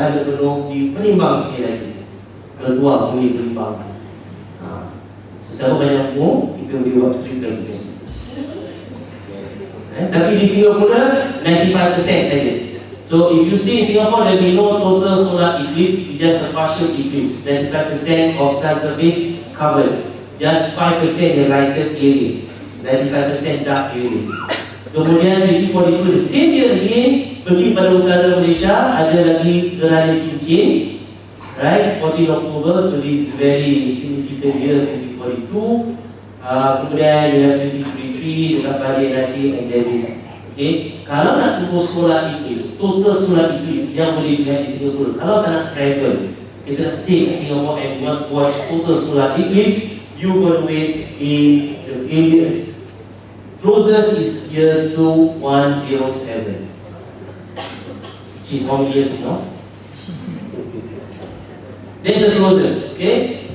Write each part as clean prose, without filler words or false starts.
ada penuh dipenimbang sekali lagi. Ketua bumi penimbang. Siapa banyak umur, kita boleh buat triple kita. Tapi di Singapura 95% saja. So if you see in Singapore, there will be no total solar eclipse, it's just a partial eclipse. 95% of sun surface covered, just 5% the lighted area, 95% dark areas. Kemudian 2042, the same year again, pergi pada utara Malaysia, ada lagi gerhana cincin, right? 14 October, so this is very significant year 2042. Kemudian you have 2043, dekat Bali, Nachi, and Desi. Okay, kalau nak tunggu solar eclipse, total solar eclipse yang boleh dilihat di Singapura, kalau tak nak travel, kita nak stay di Singapore and want to watch total solar eclipse, you will wait in the areas. Closest is year 2107. Which is how many years now? That's the closest, okay?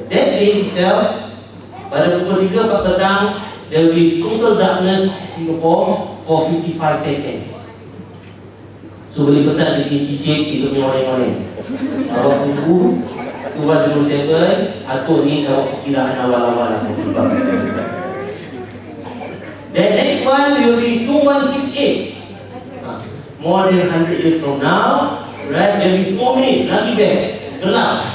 That day itself, pada pukul 3 petang, there will be total darkness in Singapore for 55 seconds. So boleh pesan cicit kita punya orang-orang. Awak tunggu 2107, atau ni awak perkiraan awal-awal. The next one will be 2168. More than 100 years from now, right? There will be 4 minutes, lagi best. Gelap.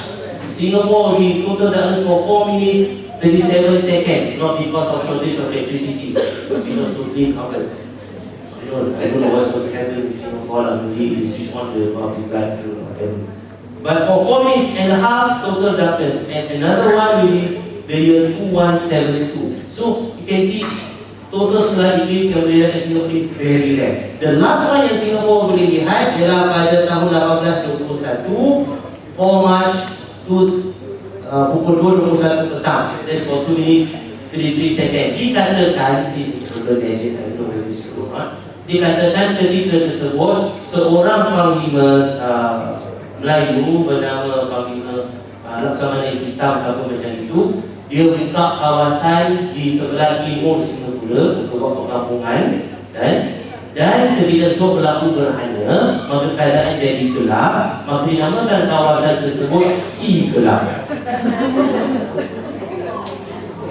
Singapore will be total darkness for 4 minutes, 37 seconds. Not because of shortage of electricity, but because totally covered. I don't know what's going to happen in Singapore. Maybe switch on the public light or whatever. But for 4 minutes and a half, total darkness. And another one will be the year 2172. So you can see total solar eclipse yang boleh lihat di Singapura ni very rare. The last one yang Singapura boleh lihat ialah pada tahun 1821, 4 March to pukul 2.21 petang. That's for 2 minutes 33 seconds. Dikatakan, this is total legend, I don't know whether it's true. Dikatakan ketika tersebut, seorang panglima Melayu bernama Panglima Laksamana Hitam atau macam itu, dia buka kawasan di sebelah timur Singapura untuk buat perkampungan, dan ketika tersebut berlaku gerhana, maka keadaan jadi gelap, maka dinamakan kawasan tersebut Sea Gelap.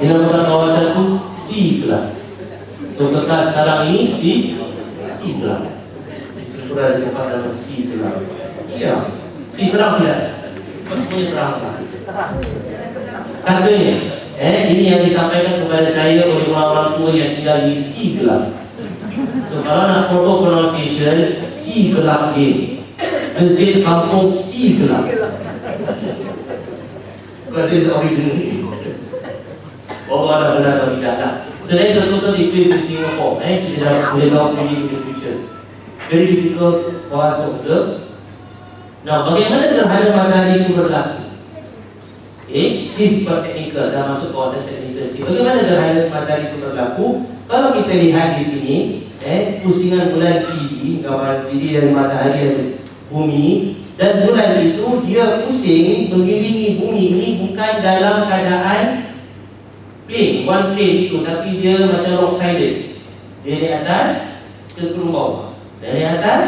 Dinamakan kawasan itu Sea Gelap. So kekal sekarang ini Sea Gelap. Singapura ada tempat nama Sea Gelap. Ya, Sea terang tidak? Semuanya terang tak? Katanya, ini yang disampaikan kepada saya oleh orang tua yang tinggal di Sea Gelap. So kalau nak proper pronunciation, Sea Gelap Lane. Masjid Kampung Sea Gelap. Because this is original. Oh, ada benar atau tidak tak? So that's a total eclipse in Singapore. Kita dah boleh tahu predict in the future. It's very difficult for us to observe. Now, bagaimana gerhana matahari itu berlaku? Ini sifat teknikal, dah masuk kawasan teknikal sikit. Bagaimana gerhana matahari itu berlaku? Kalau kita lihat di sini, pusingan bulan 3D, gambar 3D dari matahari dan bumi, dan bulan itu dia pusing mengelilingi bumi ini bukan dalam keadaan plane, one plane itu, tapi dia macam lopsided. Dia dari atas, dia turun bawah. Dari atas,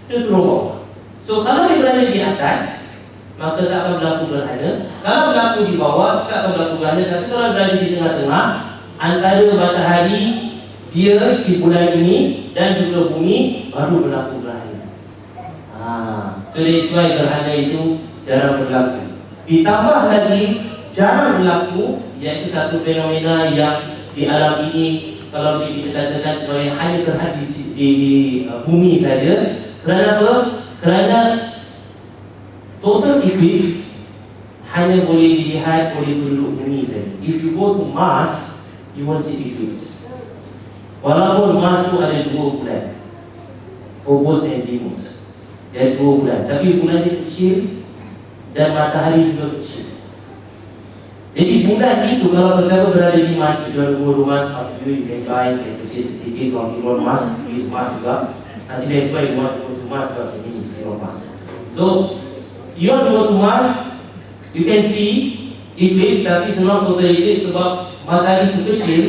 dia turun bawah. So kalau dia berada di atas, maka tak akan berlaku gerhana. Kalau berlaku di bawah, tak akan berlaku gerhana. Tapi kalau berada di tengah-tengah, antara matahari, dia, si bulan ini, dan juga bumi, baru berlaku gerhana. So that's why gerhana itu jarang berlaku. Ditambah lagi, jarang berlaku, iaitu satu fenomena yang di alam ini kalau kita katakan sebagai hanya terhadap di bumi saja. Kerana apa? Kerana total eclipse hanya boleh dilihat oleh penduduk bumi saja. If you go to Mars, you won't see eclipse. Walaupun Mars itu ada 2 bulan, Phobos dan Deimos, ada 2 bulan, tapi bulan itu kecil dan matahari juga kecil. Jadi bulan itu kalau siapa berada di Mars, tujuan go to Mars, up to you, you can buy, you can purchase a ticket from Elon Musk, di Mars juga. Nanti that's why you want to go to Mars, but it means Elon Musk. So you want to go to Mars, you can see eclipse, tapi senang total eclipse sebab matahari itu kecil,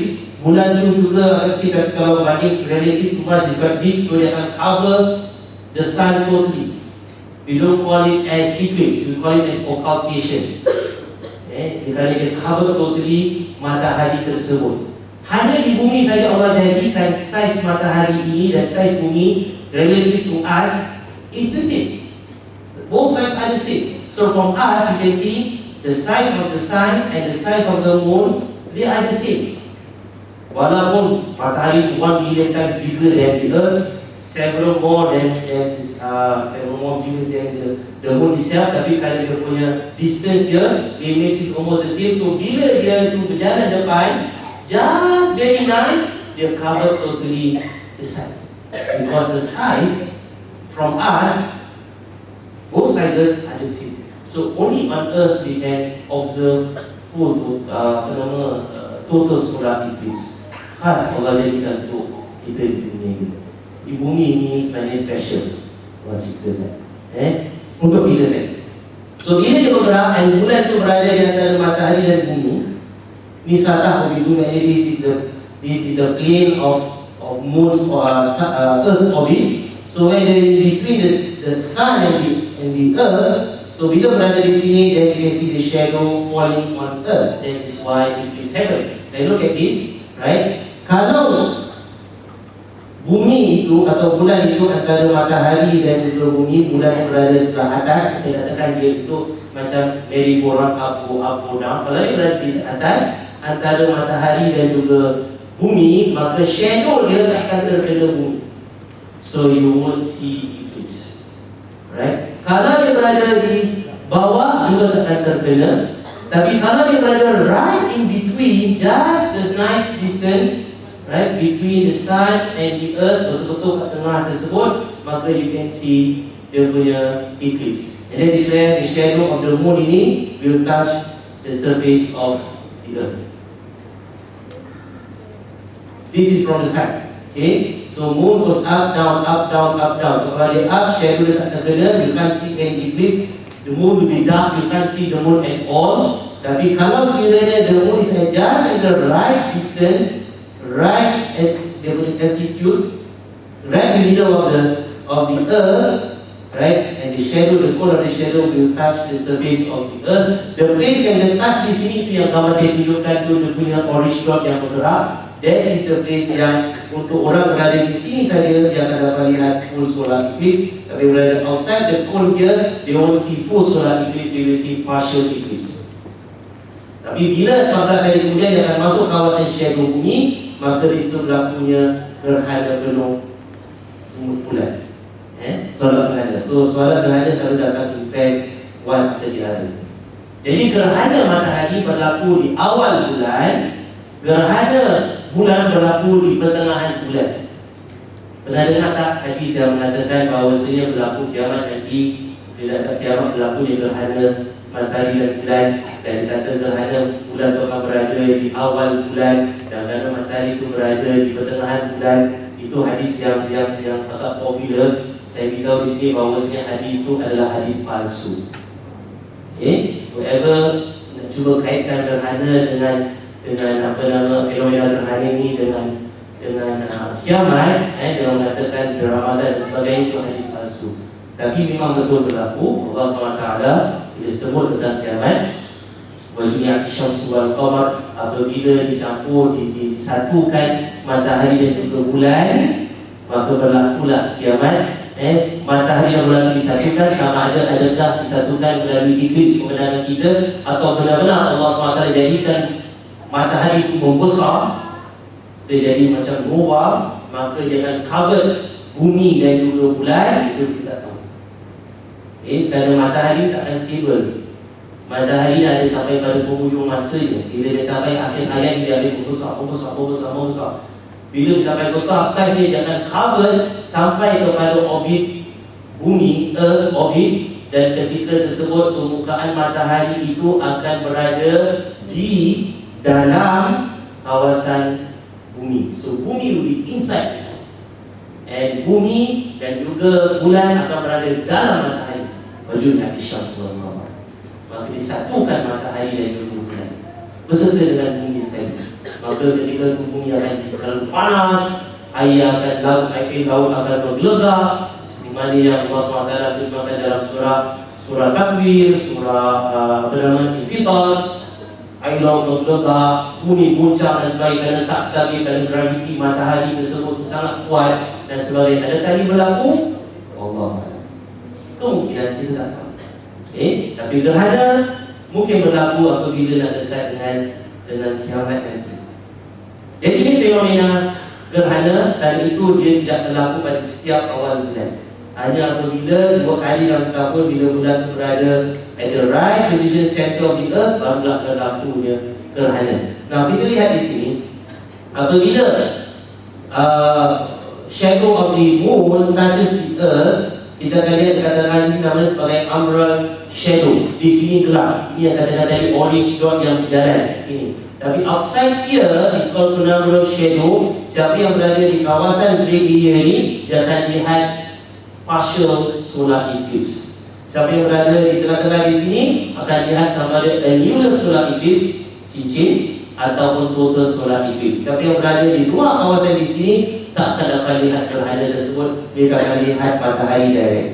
bulan itu juga kecil, tapi kalau banding relative to Mars is quite big, so dia akan cover the sun totally. we don't call it as eclipse, we call it as occultation. Kerana dia cover totally matahari tersebut. Hanya di bumi saja Allah jadikan saiz matahari ini dan saiz bumi relative to us is the same. Both sides are the same. So from us you can see the size of the sun and the size of the moon, they are the same. Walaupun matahari 1 million times bigger than the earth, several more billions than the moon itself, tapi kalau dia punya distance here, it makes it almost the same. So bila dia tu berjalan depan, just very nice, dia cover totally the sun. Because the size from us, both sizes are the same. So only on earth we can observe full total solar eclipse. Khas Allah jadikan untuk kita di dunia ini. Di bumi ini sebenarnya special Allah ciptakan untuk kita saja. So bila dia bergerak dan bulan itu berada di antara matahari dan bumi, ni satah bumi, this is the plane of moon's earth orbit. So when they between the sun and the earth, so bila berada di sini, then you can see the shadow falling on earth. That is why eclipse happen. Now look at this, right? Kalau bumi itu atau bulan itu antara matahari dan juga bumi, bulan berada sebelah atas, saya katakan dia itu macam merry-go-round up down. Kalau dia berada di atas antara matahari dan juga bumi, maka shadow dia akan terkena bumi. So you won't see eclipse, right? Kalau dia berada di bawah juga akan terkena. Tapi kalau dia berada right in between, just the nice distance, right, between the sun and the earth, betul-betul kat tengah tersebut, maka you can see dia punya eclipse. And that is where the shadow of the moon ini will touch the surface of the earth. This is from the sun. Okay, so moon goes up, down, up, down, up, down. So kalau dia up, shadow dia tak terkena, you can't see any eclipse. The moon will be dark, you can't see the moon at all. Tapi kalau sekiranya the moon is just at the right distance, right at the altitude, right in the middle of the earth, right, and the shadow, the cone of the shadow will touch the surface of the earth. The place yang dia touch di sini itu yang gambar saya tunjukkan tu, dia punya orange dot yang bergerak. That is the place yang untuk orang berada di sini saja dia akan dapat lihat full solar eclipse. Tapi berada outside the cone here, they won't see full solar eclipse, they will see partial eclipse. Tapi bila 14 hari kemudian dia akan masuk kawasan shadow bumi, maka di situ berlakunya gerhana penuh bulan. Solar gerhana. So solar gerhana selalu datang in phase 1 after the other. Jadi gerhana matahari berlaku di awal bulan, gerhana bulan berlaku di pertengahan bulan. Pernah dengar tak hadis yang mengatakan bahawasanya berlaku kiamat nanti, bila datang kiamat berlakunya gerhana matahari dan bulan, dan dikata gerhana bulan itu akan berada di awal bulan dan gerhana matahari itu berada di pertengahan bulan. Itu hadis yang agak popular. Saya beritahu di sini bahawasanya hadis itu adalah hadis palsu. Whoever cuba kaitkan gerhana dengan fenomena gerhana ini dengan kiamat, dengan mengatakan Ramadan dan sebagainya, itu hadis palsu. Tapi memang betul berlaku. Allah SWT bila sebut tentang kiamat, wajibnya syamsu wal qamar, apabila dicampur, disatukan matahari dan juga bulan, maka berlakulah kiamat. Matahari dan bulan disatukan, sama adakah disatukan melalui eclipse kemenangan kita, atau benar-benar Allah SWT jadikan matahari itu membesar, dia jadi macam nova, maka dia akan cover bumi dan juga bulan, itu kita tahu. Kerana matahari tak akan stable. Matahari ada sampai pada penghujung masanya. Bila dia sampai akhir hayat, dia akan membesar. Bila sampai besar saiz dia akan cover sampai kepada orbit bumi, earth orbit, dan ketika tersebut permukaan matahari itu akan berada di dalam kawasan bumi. So bumi will be inside the sun, and bumi dan juga bulan akan berada dalam matahari. Wajibnya syams wal qamar. Maka disatukan matahari dan juga bulan beserta dengan bumi sekali. Maka ketika itu bumi akan terlalu panas, air laut akan menggelegak seperti Di mana yang Allah SWT firmankan dalam surah Takwir, surah Infitar, Aidau bergetar, bumi guncang dan sebagainya, tak stabil kerana graviti matahari tersebut sangat kuat dan sebagainya. Ada tadi berlaku? Allah kemungkinan kita tak tahu. Tapi gerhana mungkin berlaku apabila nak dekat dengan kiamat nanti. Jadi ini fenomena gerhana, dan itu dia tidak berlaku pada setiap awal bulan. Hanya apabila 2 kali dalam setahun bila bulan berada at the right position center of the earth, barulah berlakunya gerhana. Nah, kita lihat di sini, apabila shadow of the moon touches the earth, kita akan lihat katakan ini namanya sebagai umbral shadow. Di sini gelap. Ini yang katakan tadi orange dot yang berjalan di sini. Tapi outside here is called penumbral shadow. Siapa yang berada di kawasan gray area ini, dia akan lihat partial solar eclipse. Siapa yang berada di tengah-tengah di sini akan lihat sama ada annular solar eclipse, cincin, ataupun total solar eclipse. Siapa yang berada di luar kawasan di sini tak akan dapat lihat gerhana tersebut, dia akan lihat matahari direct.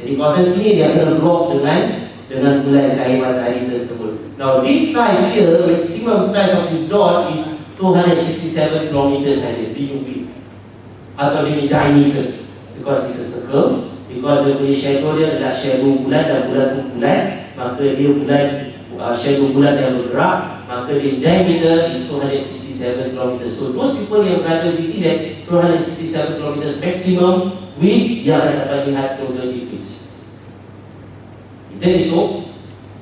Jadi kawasan sini dia akan block dengan bulan cahaya matahari tersebut. Now this size here, maximum size of this dot is 267 km saja di width atau di diameter, because it's a circle. Because dia punya shadow dia adalah shadow bulan dan bulan tu bulat, maka dia shadow bulan yang bergerak, maka the diameter is 267 km. So those people yang berada within that 267 km maximum width, yang akan dapat lihat total eclipse. Kita esok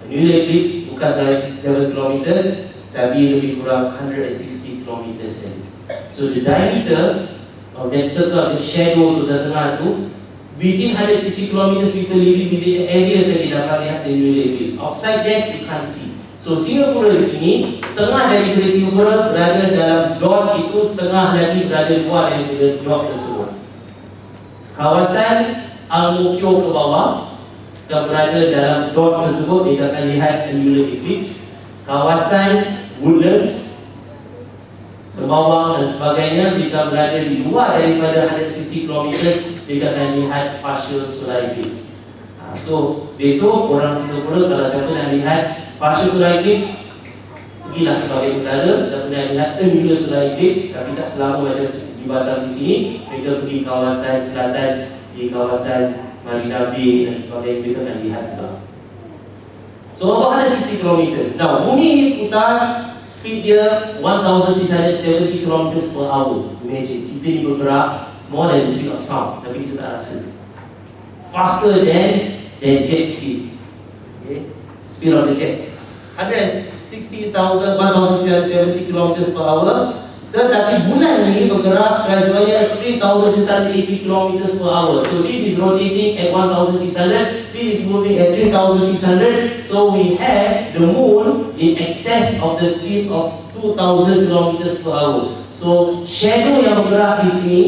annular eclipse bukan 267 km, tapi lebih kurang 160 km saja. So the diameter of that circle, the shadow tu tengah tu, within 160 km people living within the area saja dapat lihat the annular eclipse. Outside that you can't see. So Singapura di sini, setengah daripada Singapura berada dalam dot itu, setengah lagi berada luar daripada dot tersebut. Kawasan Al-Mokyo ke bawah, kita berada dalam dot tersebut, kita akan lihat annular eclipse. Kawasan Woodlands, Sembawang dan sebagainya, kita berada di luar daripada 160 km, kita akan lihat partial solar eclipse. So besok orang Singapura kalau siapa nak lihat partial solar eclipse, pergilah sebagai utara. Siapa nak lihat annular solar eclipse, tapi tak selama macam di Batam di sini, mereka pergi kawasan selatan, di kawasan Marina Bay dan sebagainya, mereka akan lihat juga. So about 160 km. Now bumi ini putar, speed dia 1670 km per hour. Imagine, kita ni bergerak more than the speed of sound, tapi kita tak rasa. Faster than jet speed. Okay? Speed of the jet 160,000, 1670 km per hour. Tetapi bulan ini bergerak kelajuannya 3680 km per hour. So this is rotating at 1600, this is moving at 3600. So we have the moon in excess of the speed of 2000 km per hour. So shadow yang bergerak di sini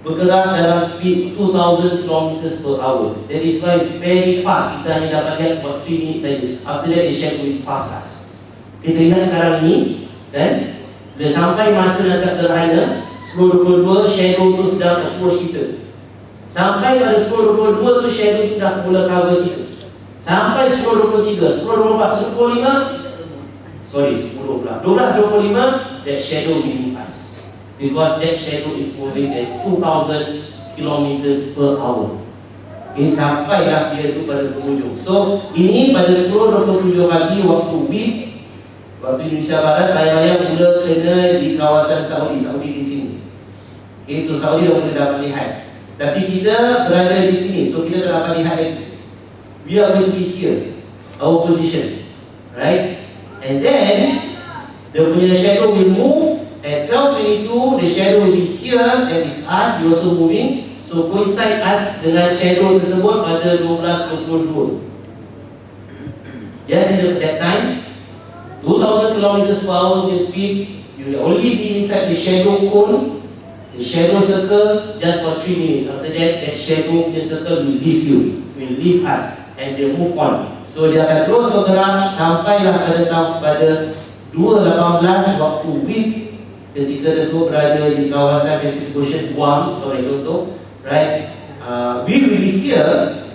bergerak dalam speed 2000 km per hour. That is why very fast. Kita hanya dapat lihat about 3 minutes saja. After that the shadow will pass us. Kita lihat sekarang ini, dan bila sampai masa nak gerhana 10.22, shadow tu sedang approach kita. Sampai pada 10.22 tu shadow tu dah mula cover kita. Sampai 10.23, 10.24, 10.25, sorry 10 pula, 12.25, that shadow will leave us, because that shadow is moving at 2000 km per hour. Okay, sampailah dia tu pada penghujung. So ini pada 10.27 pagi waktu WIB, waktu Indonesia Barat, layang-layang mula kena di kawasan Saudi di sini. Okay, so Saudi dah mula dapat lihat. Tapi kita berada di sini, so kita tak dapat lihat lagi. We are going to be here, our position, right? And then the punya shadow will move at 12:22. The shadow will be here, that is us. We also moving, so coincide us dengan shadow tersebut pada 12:22. Just at that time, 2000 km per hour the speed, you will only be inside the shadow cone, the shadow circle, just for 3 minutes. After that, that shadow circle will leave you, will leave us, and they move on. So dia akan terus bergerak sampailah pada 2.18 waktu WIB, ketika tersebut berada di kawasan Pacific Ocean, Guam sebagai contoh, right? we will be here,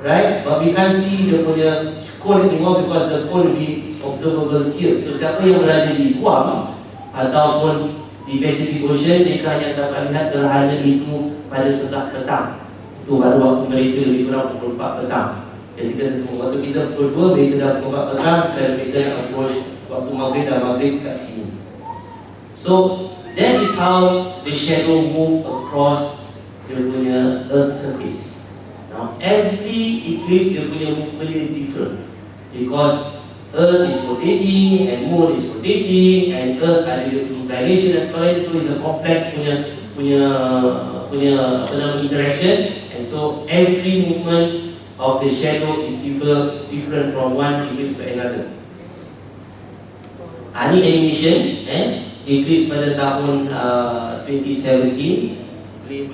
right? But we can't see the punya cone anymore because the cone will be observable here. So siapa yang berada di Guam ataupun di Pacific Ocean, mereka hanya dapat lihat gerhana itu pada sebelah petang. Itu pada waktu mereka lebih kurang pukul 4 petang. Ketika semua waktu kita pukul 2, mereka dah pukul 4 petang dan mereka nak approach waktu maghrib dan maghrib kat sini. So that is how the shadow move across the punya Earth surface. Now every eclipse dia punya movement is different because Earth is rotating and Moon is rotating and Earth ada dia punya inclination dan sebagainya. So it's a complex punya interaction, and so every movement of the shadow is different from one eclipse to another. Ini animation eclipse pada tahun 2017. Boleh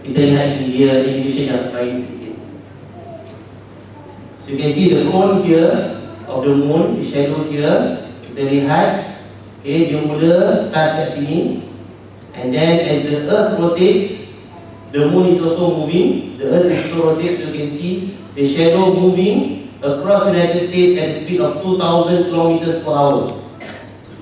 kita lihat dia animation yang baik sedikit. So you can see the cone here of the moon, the shadow here. Kita lihat, okay, dia mula touch kat sini, and then as the Earth rotates, the moon is also moving. The Earth is also rotates. So you can see the shadow moving across the United States at a speed of 2,000 kilometers per hour.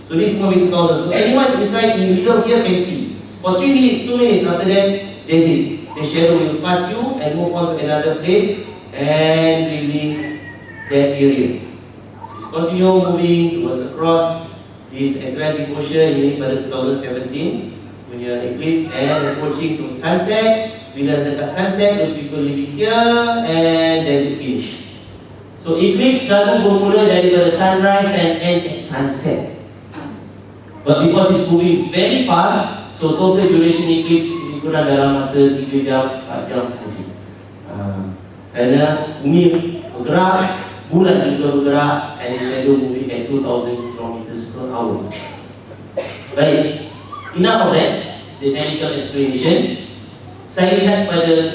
So this will be 2,000. So anyone inside in the middle here can see. For 3 minutes, 2 minutes, after that, that's it. The shadow will pass you and move on to another place and will leave that area. So it's continue moving towards across this Atlantic Ocean ini pada 2017 punya eclipse and approaching to sunset. Bila dekat sunset, those people living here and that's it finish. So eclipse selalu bermula daripada sunrise and ends at sunset. But because it's moving very fast, so total duration eclipse lebih kurang dalam masa 3 jam, 4 jam sahaja. Kerana bumi bergerak, bulan juga bergerak, and the shadow moving at 2,000 kilometers per hour. Baik, enough of that, the technical explanation. Saya lihat pada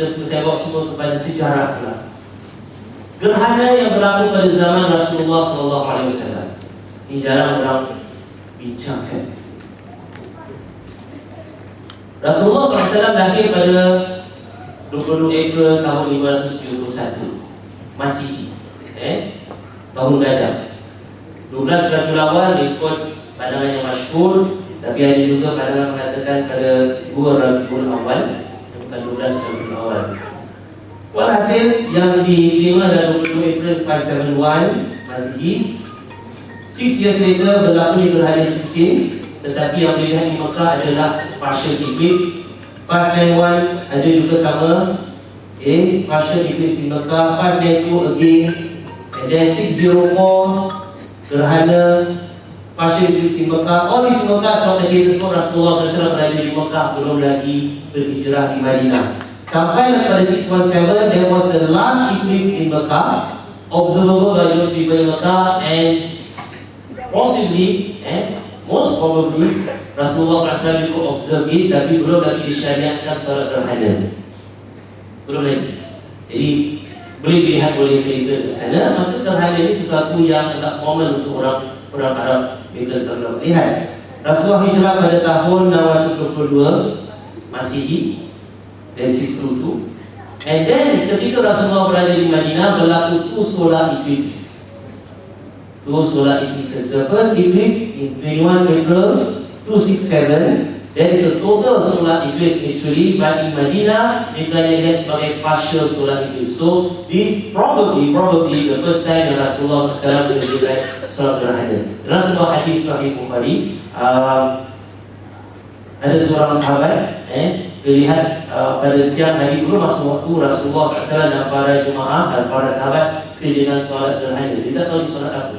saya bawa semua kepada sejarah pula. Gerhana yang berlaku pada zaman Rasulullah SAW. Ini jarang orang bincangkan. Rasulullah SAW lahir pada 22 April tahun 571 Masihi, tahun Gajah. 12 Rabiul Awal ikut pandangan yang masyhur, tapi ada juga pandangan mengatakan pada 2 Rabiul Awal, bukan 12 Rabiul Awal. Walhasil yang diterima adalah 22 April 571 Masihi. 6 years later berlaku gerhana cincin, tetapi yang dilihat di Mekah adalah partial eclipse. 591 ada juga sama, partial eclipse di Mekah. 592 again, and then 604 gerhana partial eclipse di Mekah. All this di Mekah, so tersebut Rasulullah SAW berada di Mekah, belum lagi berhijrah di Madinah. Sampai pada 617, there was the last eclipse in Mekah, observable by those people in Mekah, and possibly, most probably, Rasulullah SAW ikut observe it, tapi belum lagi disyariatkan solat gerhana. Belum lagi. Jadi, boleh dilihat oleh mereka di sana. Maka gerhana ini sesuatu yang agak common untuk orang Arab. Mereka selalu melihat. Rasulullah hijrah pada tahun 622 Masihi, dan 622. And then, ketika Rasulullah berada di Madinah, berlaku 2 solar eclipse. 2 solar eclipses. The first eclipse in 21 April 267. There is a total solar eclipse actually, but in Madinah mereka lihat sebagai partial solar eclipse. So this probably the first time yang Rasulullah SAW melihat solat gerhana. Dalam sebuah hadis Sahih Bukhari, ada seorang sahabat melihat pada siang hari dulu masuk waktu Rasulullah SAW dan para jemaah dan para sahabat kerja dengan solat gerhana. Dia tak tahu solat apa.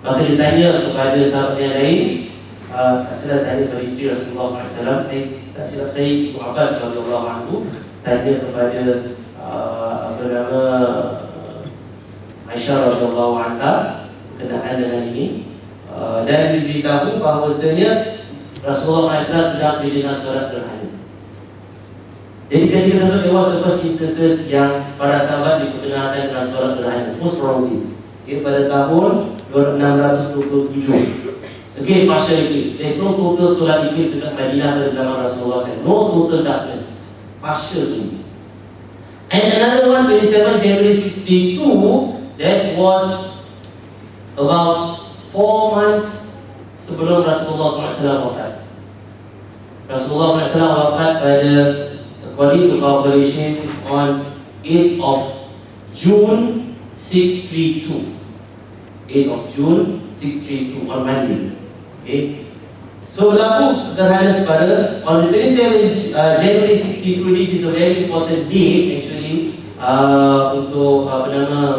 Maka dia tanya kepada sahabat yang lain, saya tanya kepada isteri Rasulullah SAW, saya tak silap saya Ibnu Abbas radhiyallahu anhu tanya kepada Aisyah radhiyallahu anha berkenaan dengan ini, dan diberitahu bahawasanya Rasulullah SAW sedang kerja dengan solat gerhana. Jadi ketika tersebut, it was the first instances yang para sahabat diperkenalkan dengan solat gerhana, most probably pada tahun 627. Again, partial eclipse. There's no total solar eclipse dekat Madinah pada zaman Rasulullah SAW. No total darkness. Partial only. And another one, 27 January 62, that was about 4 months sebelum Rasulullah SAW wafat. Rasulullah SAW wafat pada, according to calculations, is on 8th of June 632. 8th of June 632 on Monday. Okay. So berlaku gerhana sepada on the 27 January 62. This is a very important date actually untuk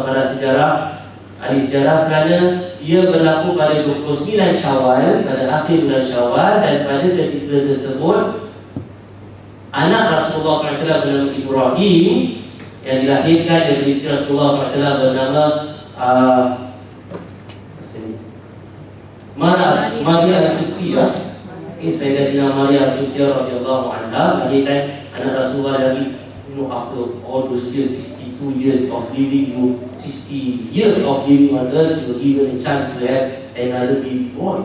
para sejarah, ahli sejarah, kerana ia berlaku pada 29 Syawal, pada akhir bulan Syawal, dan pada ketika tersebut anak Rasulullah SAW bernama Ibrahim yang dilahirkan dari isteri Rasulullah SAW bernama Maria Al-Qibtiyah. Sayyidatina Maria Al-Qibtiyah radhiyallahu anha lahirkan anak Rasulullah lagi, after all those years, 62 years of living, 60 years of living on earth, you were given a chance to have another baby boy.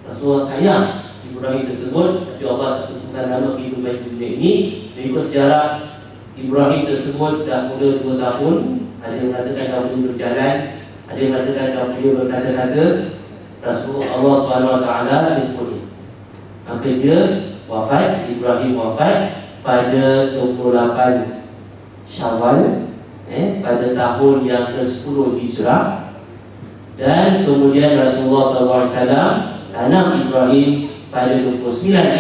Rasulullah sayang Ibrahim tersebut, tapi Allah tentukan nama kehidupan dunia ini. Mengikut sejarah, Ibrahim tersebut dah muda 2 tahun. Ada yang mengatakan dah boleh berjalan, ada yang mengatakan dah boleh berkata-kata. Rasulullah SWT jemput dia. Maka dia wafat, Ibrahim wafat pada 28 Syawal pada tahun yang ke-10 Hijrah. Dan kemudian Rasulullah SAW anak Ibrahim pada 29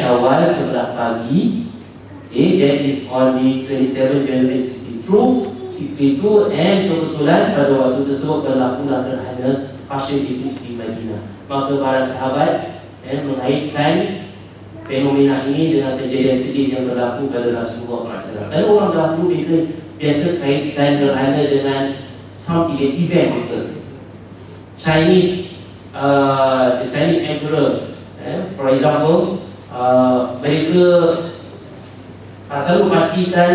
Syawal sebelah pagi. That is on the 27 January 62, and kebetulan pada waktu tersebut berlakulah gerhana partial eclipse di Madinah. Maka para sahabat mengaitkan fenomena ini dengan kejadian sedih yang berlaku pada Rasulullah SAW. Kalau orang dahulu mereka biasa kaitkan gerhana dengan something, an event on earth. The Chinese emperor, for example, mereka selalu pastikan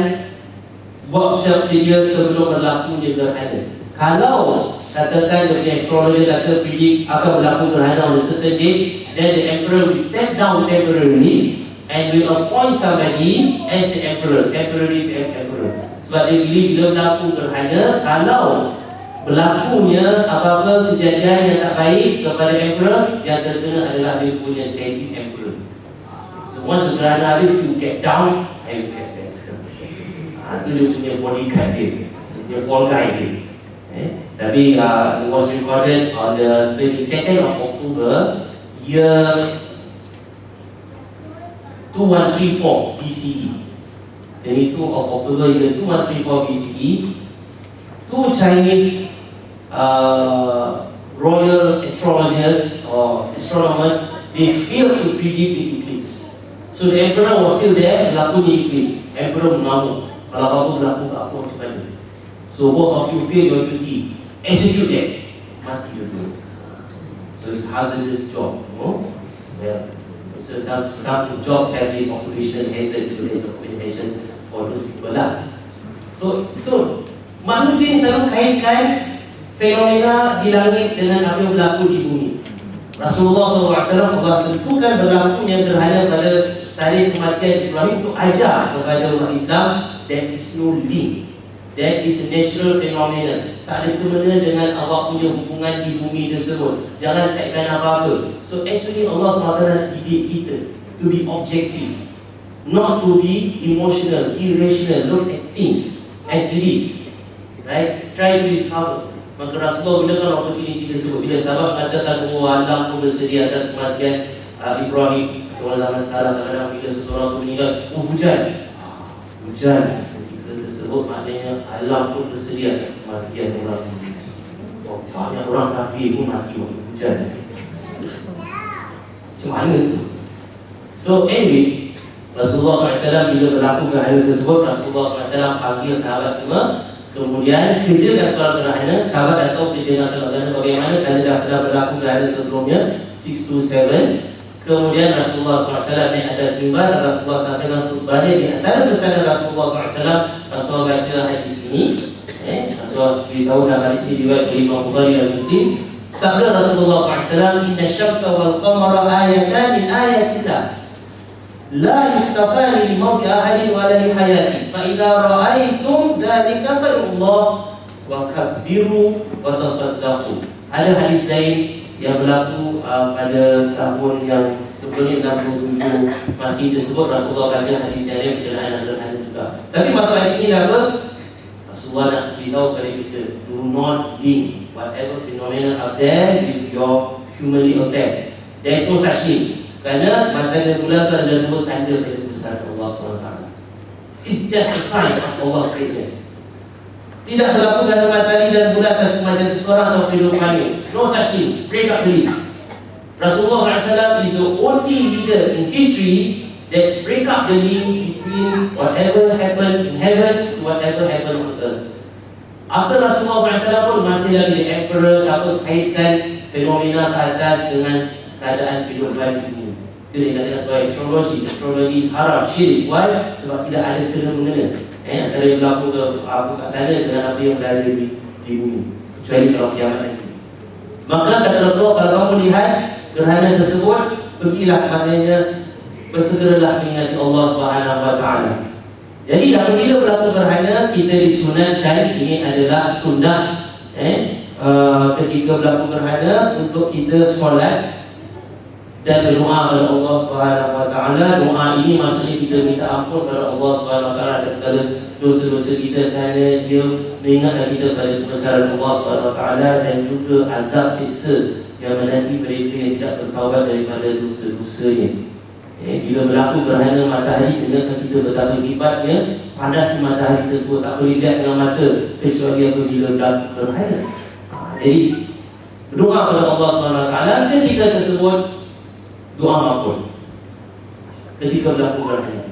buat siap-sedia sebelum berlakunya gerhana. Kalau katakan the astrologer kata predict akan berlaku gerhana on a certain date, then the emperor will step down temporarily and will appoint somebody as the temporary emperor. Sebab dia pilih bila berlaku gerhana, kalau berlakunya apa-apa kejadian yang tak baik kepada emperor, yang terkena adalah dia punya steady emperor. So once the gerhana habis, you get down and you get back. Itu dia punya bodyguard dia, dia fall guy dia. Tapi it was recorded on the 22nd of October year 2134 BCE. 22 of October year 2134 BCE. Two Chinese royal astrologers or astronomers, they failed to predict the eclipse. So the emperor was still there, berlaku the eclipse. Emperor mengamuk, kalau apa-apa berlaku ke apa macam mana. So both of you fail your duty. Execute that. Mati dulu. So it's hazardous job, no? Well, so some jobs have this occupational hazards, so there's occupation for those people lah. So manusia selalu kaitkan fenomena di langit dengan apa yang berlaku di bumi. Rasulullah SAW Allah tentukan berlakunya gerhana pada tarikh kematian Ibrahim untuk ajar kepada umat Islam, there is no link. That is a natural phenomenon. Tak ada kena dengan awak punya hubungan di bumi tersebut. Jangan kaitkan apa-apa. So actually Allah SWT didik kita to be objective, not to be emotional, irrational. Look at things as it is, right? Try to discover. Maka Rasulullah gunakan opportunity tersebut. Bila sahabat katakan, oh alam pun bersedia atas kematian Ibrahim. Macam zaman sekarang kadang-kadang bila seseorang tu meninggal, oh hujan. Maknanya alam pun bersedia atas kematian orang. Banyak orang kafir pun mati waktu hujan. Macam mana tu? So anyway, Rasulullah SAW bila berlaku gerhana tersebut, Rasulullah SAW panggil sahabat semua, kemudian kerjakan solat gerhana. Sahabat dah tahu kerjakan solat gerhana bagaimana, kerana dah pernah berlaku gerhana sebelumnya 627. Kemudian Rasulullah SAW naik atas mimbar dan Rasulullah SAW dengan khutbahnya. Di antara pesanan Rasulullah SAW, Rasulullah baca hadis ini. Rasulullah beritahu dalam hadis ini riwayat oleh Imam Bukhari dan Muslim. Sabda Rasulullah SAW, Inna syamsa wal qamara ayatan min ayatillah, la yuksafani li mauti ahadin wa la li hayati, fa idza ra'aitum dzalika fa'allah wa kabbiru wa tasaddaqu. Ada hadis lain yang berlaku pada tahun yang sebelumnya 67 masih disebut Rasulullah baca hadis yang lain berkenaan juga. Tapi masuk hadis ini apa? Rasulullah nak beritahu kepada kita, do not link whatever phenomena out there with your humanly affairs. There is no such thing. Kerana matahari dan bulan itu adalah dua tanda dari besar Allah SWT. It's just a sign of Allah's greatness. Tidak berlaku kerana matahari dan bulan atas kematian seseorang atau kehidupannya. No such thing. Break up the link. Rasulullah SAW is the only leader in history that break up the link between whatever happened in heavens to whatever happened on earth. After Rasulullah SAW pun masih lagi the emperor siapa kaitkan fenomena ke atas dengan keadaan kehidupan di dunia. Itu yang dikatakan sebagai astrologi. Astrologi is haram, syirik. Why? Sebab tidak ada kena-mengena antara yang berlaku kat sana dengan apa yang berada di bumi, kecuali kalau kiamat nanti. Maka kata Rasulullah, kalau kamu lihat gerhana tersebut, pergilah, maknanya bersegeralah mengingati Allah SWT. Jadi apabila berlaku gerhana, kita disunatkan, ini adalah sunnah ketika berlaku gerhana, untuk kita solat dan berdoa kepada Allah SWT. Doa ini maksudnya kita minta ampun kepada Allah SWT atas segala dosa-dosa kita, kerana dia mengingatkan kita pada kebesaran Allah SWT dan juga azab siksa yang menanti mereka yang tidak bertaubat daripada dosa-dosanya. Bila berlaku gerhana matahari, dengarkan kita betapa hebatnya panas matahari tersebut, tak boleh lihat dengan mata kecuali apabila berlaku gerhana. Jadi berdoa kepada Allah SWT ketika tersebut, doa makbul ketika berlaku gerhana.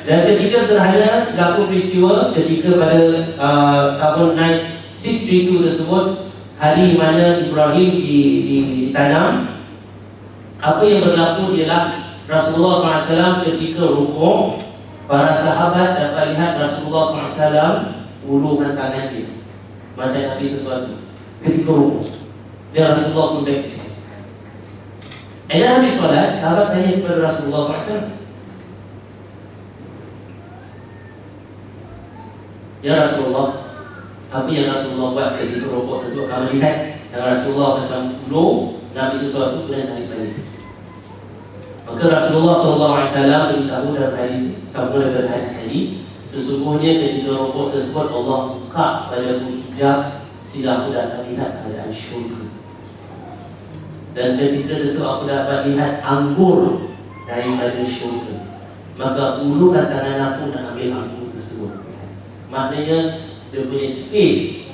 Dan ketika gerhana berlaku peristiwa ketika pada tahun 632 tersebut, hari mana Ibrahim ditanam, apa yang berlaku ialah Rasulullah SAW ketika rukuk, para sahabat dapat lihat Rasulullah SAW ulurkan tangan dia macam Nabi sesuatu ketika rukuk, dan Rasulullah pun berkisah. Habis solat, sahabat tanya kepada Rasulullah SAW, Ya Rasulullah, apa yang Rasulullah buat ketika rukuk tersebut? Kamu lihat yang Rasulullah macam ulur, Nabi sesuatu kemudian tarik balik. Maka Rasulullah SAW beritahu dalam hadis, sambung daripada hadis tadi, sesungguhnya ketika rukuk tersebut Allah buka padaku hijab sehingga aku dapat lihat keadaan syurga. Dan ketika tersebut aku dapat lihat anggur daripada syurga. Maka ulurkan tangan aku nak ambil anggur tersebut. Maknanya dia punya space,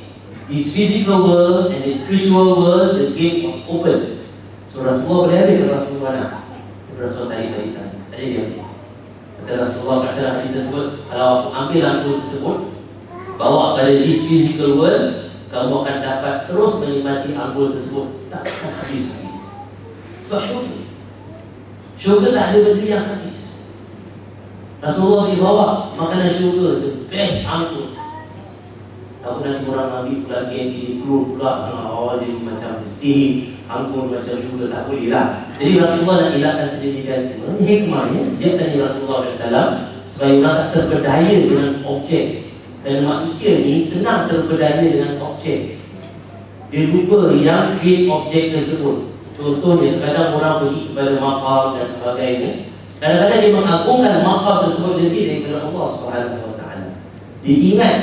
this physical world and this spiritual world, the gate was open. So Rasulullah boleh ambil ke Rasulullah nak? Rasulullah tarik tangan. Tadi dia ambil. Kata Rasulullah SAW hadis tersebut, kalau aku ambil anggur tersebut, bawa pada this physical world, kamu akan dapat terus menikmati anggur tersebut, tak akan habis-habis. Sebab syurga, syurga tak ada benda yang habis. Rasulullah dibawa makanan syurga, the best anggur. Tak pernah orang ambil pula yang keluar pula, dia macam bersih, anggur macam syurga, tak boleh lah. Jadi Rasulullah nak elakkan sedemikian semua. Ini hikmahnya, biasanya Rasulullah SAW supaya orang tak terpedaya dengan objek. Kerana manusia ni senang terpedaya dengan objek. Dia lupa yang create objek tersebut. Contohnya, kadang orang pergi kepada maqam dan sebagainya, kadang-kadang dia mengagungkan maqam tersebut lebih daripada Allah SWT. Dia ingat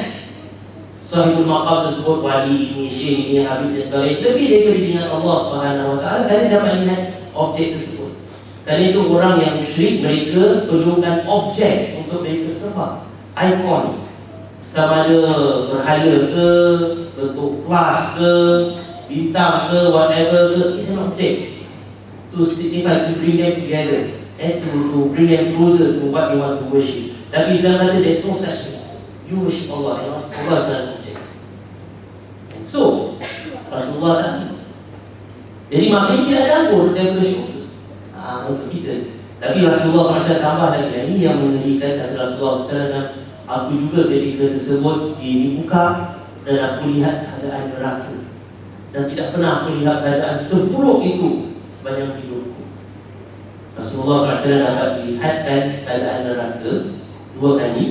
sahibul maqam tersebut, wali ini, syekh ini, habib dan sebagainya, lebih daripada ingat Allah SWT, kerana dapat lihat objek tersebut. Kerana itu orang yang musyrik, mereka perlukan objek untuk mereka sembah. Ikon, sama ada berhala ke, bentuk plus ke, bintang ke, whatever ke, it's an object to signify, to bring them together, and to bring them closer to what you want to worship. Tapi Islam kata there's no such thing. You worship Allah, and Allah is an object. And so Rasulullah kami, jadi maknanya tidak ada anggur daripada syurga untuk kita. Tapi Rasulullah SAW tambah lagi, ini yang mengerikan. Kata Rasulullah SAW, aku juga ketika tersebut dibuka dan aku lihat keadaan neraka. dan tidak pernah aku lihat keadaan seburuk itu sepanjang hidupku. Rasulullah SAW dapat melihatkan keadaan neraka 2 kali.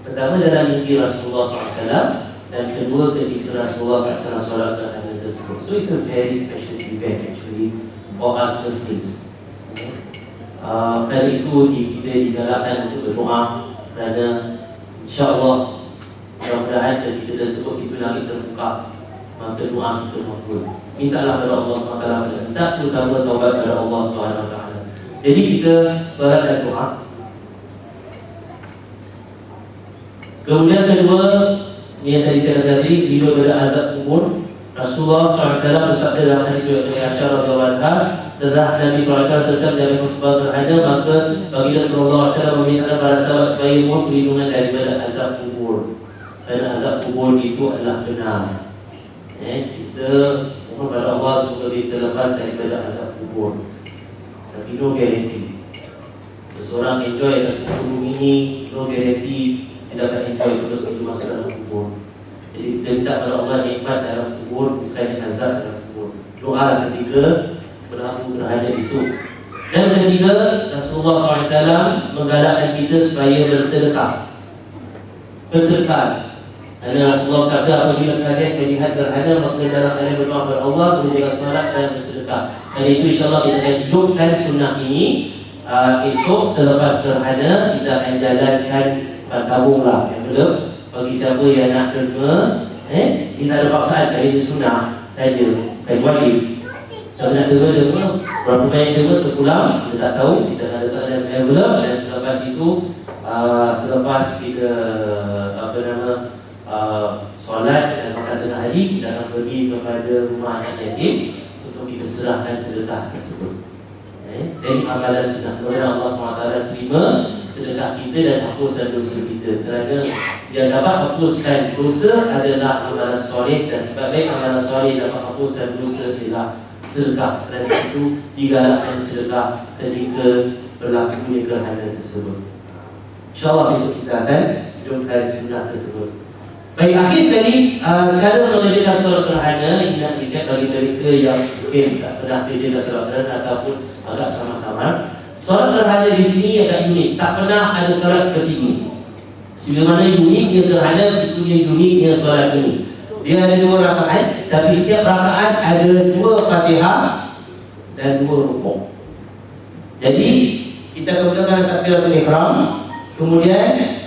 Pertama dalam mimpi Rasulullah SAW, dan kedua ketika Rasulullah SAW solat gerhana tersebut. So it's a very special event actually for us Muslims. Kali itu kita digalakkan untuk berdoa kerana insya-Allah mudah-mudahan ketika tersebut itu langit terbuka, maka doa kita makbul. Mintalah kepada Allah SWT, minta terutama taubat kepada Allah SWT. Jadi kita solat dan doa. Kemudian kedua, ni yang tadi saya kata tadi, bila pada azab kubur, Rasulullah SAW bersabda dalam hadis riwayat Aisyah radhiyallahu anha, setelah Nabi SAW selesai dari khutbah gerhana, maka baginda SAW meminta para sahabat supaya mohon perlindungan daripada azab kubur. Kerana azab kubur itu adalah benar. Kita mohon pada Allah semoga kita lepas daripada azab kubur. Tapi no guarantee. Seseorang enjoy kat bumi ini, no guarantee dia dapat enjoy terus menuju masa dalam kubur. Jadi kita minta pada Allah nikmat dalam kubur, bukan azab dalam kubur. Doa ketika berlaku gerhana esok. Dan ketiga, Rasulullah SAW menggalakkan kita supaya bersedekah. Bersedekah. Kerana Rasulullah sabda, apabila kalian melihat gerhana, maka hendaklah kalian berdoa kepada Allah, menjaga solat dan bersedekah. Dan itu insyaAllah kita akan hidupkan sunnah ini. Esok selepas gerhana kita akan jalankan tabung lah, yang belum. Bagi siapa yang nak derma, kita ada paksaan, kali ini sunnah saja, bukan wajib. Siapa nak derma, berapa banyak derma terpulang, kita tak tahu. Kita akan letak dalam envelope, dan selepas itu selepas kita solat dan makan tengah hari, kita akan pergi kepada rumah anak yatim untuk kita serahkan sedekah tersebut. Dari amalan sunnah, kemudian Allah SWT terima sedekah kita dan hapuskan dosa kita. Kerana yang dapat hapuskan dosa adalah amalan soleh, dan sebab baik amalan soleh dapat hapuskan dosa adalah sedekah. Kerana itu digalakkan sedekah ketika berlakunya gerhana tersebut. InsyaAllah besok kita akan hidupkan sunnah tersebut. Baik, akhir sekali, cara mengerjakan solat gerhana ini nak ingat bagi mereka yang mungkin tak pernah kerjakan solat gerhana ataupun agak sama-sama. Solat gerhana di sini agak unik, tak pernah ada solat seperti ini. Sebagaimana uniknya gerhana, itunya uniknya solat ini. Dia ada 2 rakaat, tapi setiap rakaat ada 2 Fatihah dan 2 rukuk. Jadi kita kemudian takbiratul ihram, kemudian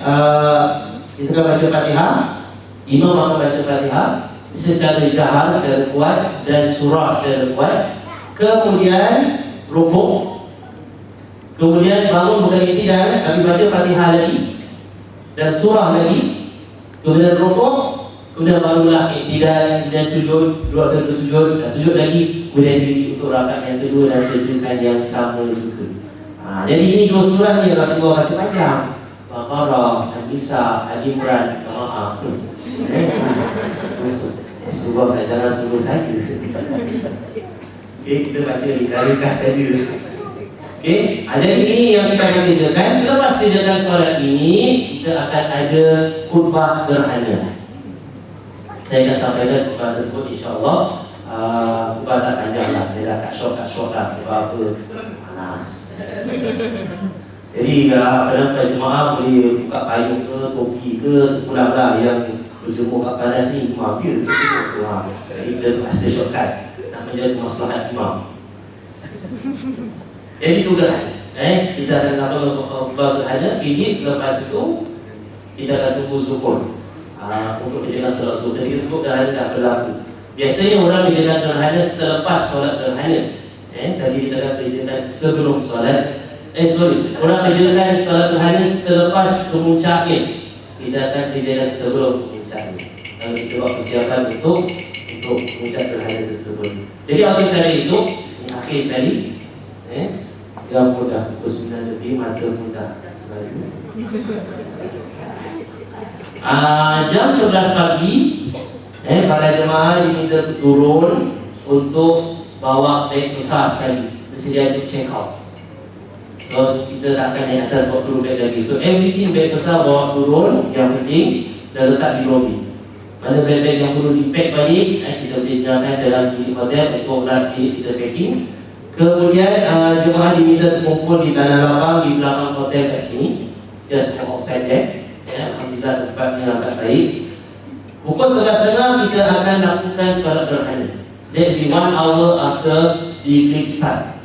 kita akan baca Fatihah. Imam akan baca Fatihah secara jahar, secara kuat, dan surah secara kuat. Kemudian rukuk. Kemudian bangun bukan i'tidal, tapi baca Fatihah lagi dan surah lagi. Kemudian rukuk, kemudian barulah i'tidal, kemudian sujud, 2 kali sujud, dan sujud lagi, kemudian diri untuk rakaat yang kedua dan kerjakan yang sama juga. Jadi ini 2 surah ni Rasulullah baca panjang. Baqarah, An-Nisa, Al-Imran, Al-Ma'ah. Rasulullah saya jangan suruh saya. Okay, kita baca ringkas saja. Okay, jadi ini yang kita akan kerjakan. Selepas kerjakan solat ini, kita akan ada khutbah gerhana. Saya akan sampaikan khutbah tersebut insyaAllah. Khutbah tak panjang lah, saya dah cut short lah. Sebab apa? Panas. Jadi pada jemaah boleh buka payung ke, topi ke, pulang lah yang berjemur kat panas ni, biar tersebut tu. Jadi kita rasa shortcut nak menjaga maslahat imam. Jadi itu kan, kita akan lakukan khutbah gerhana. Ini lepas itu kita akan tunggu zuhur untuk menjalankan solat zuhur. Jadi kita sebut gerhana dah berlaku. Biasanya orang menjalankan gerhana selepas solat gerhana. Tadi kita akan kerjakan sebelum solat. Orang kerjakan solat gerhana selepas kemuncaknya. Kita akan kerjakan sebelum kemuncaknya. Kalau kita buat persiapan untuk kemuncak gerhana tersebut. Jadi apa cara esok? Yang akhir sekali, jam mudah pukul 9 lebih, mata mudah jam 11 pagi, para jemaah diminta turun untuk bawa beg besar sekali, bersedia untuk check out. So kita takkan naik atas bawa turun beg lagi. So everything beg besar bawa turun, yang penting dah letak di lobby. Mana beg-beg yang perlu di-pack balik, kita boleh tinggalkan dalam bilik hotel untuk last day kita packing. Kemudian jemaah diminta kumpul di tanah lapang di belakang hotel kat sini, just outside there. Ya, alhamdulillah tempatnya agak baik. Pukul 11.30 kita akan lakukan solat gerhana. That will be 1 hour after the eclipse start.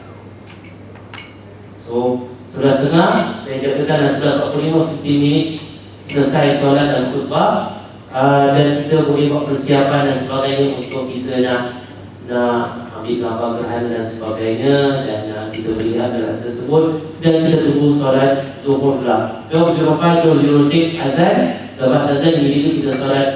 So 11.30 saya jadikan 11.45 15 minit selesai solat dan khutbah. Dan kita boleh buat persiapan dan sebagainya untuk kita nak ambil gambar gerhana dan sebagainya, dan kita melihat dalam tersebut, dan kita tunggu solat zuhur pula. 12.05, 12.06 azan. Lepas azan ini kita solat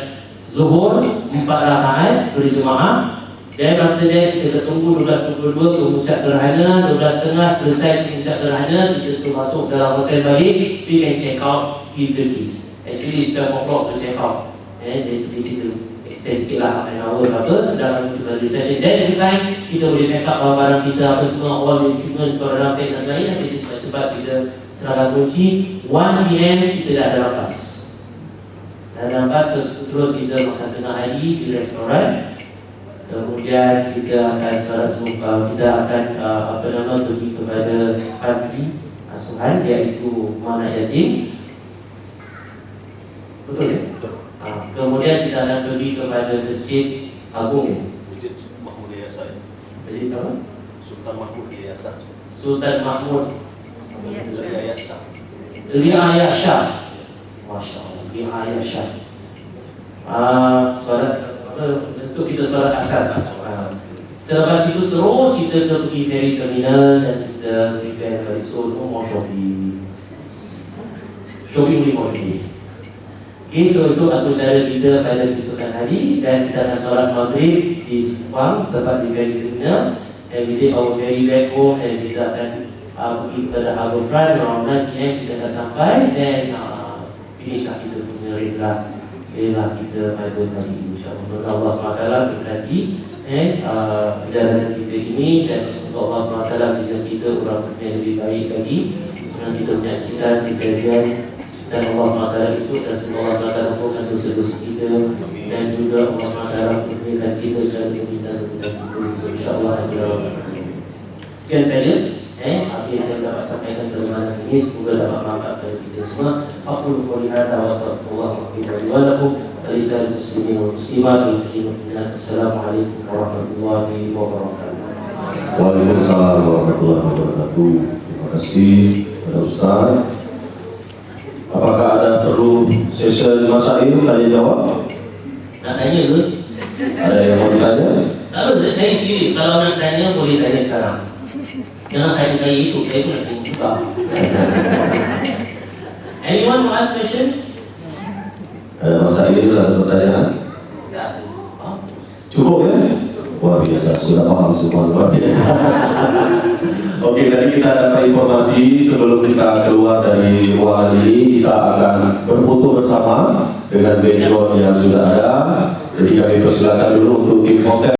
zuhur 4 rakaat berjemaah. Dan after that kita tunggu 12.22 mengucap gerhana. 12.30 selesai mengucap gerhana, kita masuk dalam hotel balik. We can check out with the keys. Actually it's 12 o'clock to check out. Jadi kita extend sikit lah, half an hour berapa. Sedangkan kita session dan sekarang kita boleh make up barang-barang kita apa semua, all the equipment kalau dalam beg dan sebagainya. Kita cepat-cepat kita serahkan kunci. 1 PM kita dah dalam bas. Dalam bas terus kita makan tengah hari di restoran. Kemudian kita akan solat subuh, kita akan pergi kepada panti asuhan, iaitu mana yatim. Betul ya? Kemudian kita akan pergi kepada Masjid Agung ya? Masjid Mahmud Yayasan. Masjid apa? Sultan Mahmud Yayasan. Sultan Mahmud Yayasan. Riayah Shah. Masya Allah, Riayah Shah. Solat itu kita solat asas. Selepas itu terus kita pergi ferry terminal dan kita prepare dari Seoul mau shopping boleh pergi. Okay, so itu aku cara kita pada keesokan hari, dan kita akan solat maghrib di Sepang, tempat di ferry terminal, and we take our ferry back home, and kita akan pergi kepada Harbourfront. Around 9 PM kita akan sampai, dan finish lah kita punya rela kita pada hari ini, insyaAllah. Semoga Allah SWT berkati perjalanan kita ini, dan semoga Allah SWT menjadikan kita orang yang lebih baik lagi, yang kita menyaksikan kejadian dan Allah SWT esok, dan semoga Allah SWT ampunkan dosa-dosa kita, dan juga Allah SWT memberikan kita segala kebaikan dan kebaikan, insyaAllah. Sekian saja apa yang saya dapat sampaikan pada malam ini, semoga dapat manfaat bagi kita semua. Aku qouli hadza wa astaghfirullah wa lakum wa lisal muslimin wal muslimat wal mu'minat. Assalamualaikum warahmatullahi wabarakatuh. Waalaikumsalam warahmatullahi wabarakatuh. Terima kasih kepada Ustaz. Apakah ada perlu sesi masail tanya jawab? Nak tanya ke? Ada yang mau ditanya? Tak apa, saya serius. Kalau nak tanya boleh tanya sekarang. Jangan tanya saya esok, saya pun nak tanya juga. Anyone want to ask question? Ada masail, ada pertanyaan? Tak ada. Cukup ya? Wah biasa, sudah paham semua, luar biasa. Oke, tadi kita dapat informasi sebelum kita keluar dari ruangan ini, kita akan berfoto bersama dengan background yang sudah ada. Jadi kami persilakan dulu untuk tim hotel.